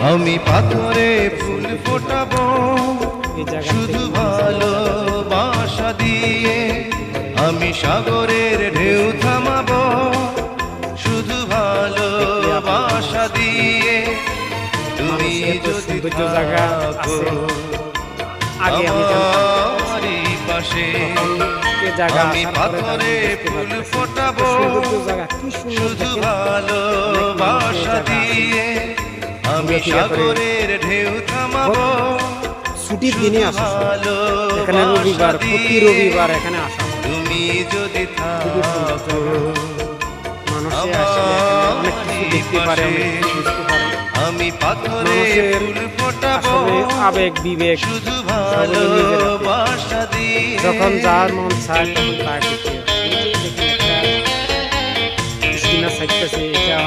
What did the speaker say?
আমি পাথরে ফুল ফোটাবো শুধু ভালোবাসা দিয়ে, আমি সাগরের ঢেউ থামাবো শুধু ভালোবাসা দিয়ে। তুমি যদি থাকো আমারই পাশে, আমি পাথরে ফুল ফোটাবো শুধু ভালোবাসা দিয়ে, আমি সাগরের ঢেউ থামাবো ছুটির দিনে আসা, এখানে রবিবার, প্রতি রবিবার এখানে আসা। তুমি যদি থাকো মানুষে আসলে অনেক কিছু দেখতে পারে, অনেক কিছু বুঝতে পারে। আমি পাথরে ফুল ফোটাবো আবেগ বিবেক শুধু ভালোবাসা দিয়ে, যখন যার মন চায় তখন তাই দেখতে। এটা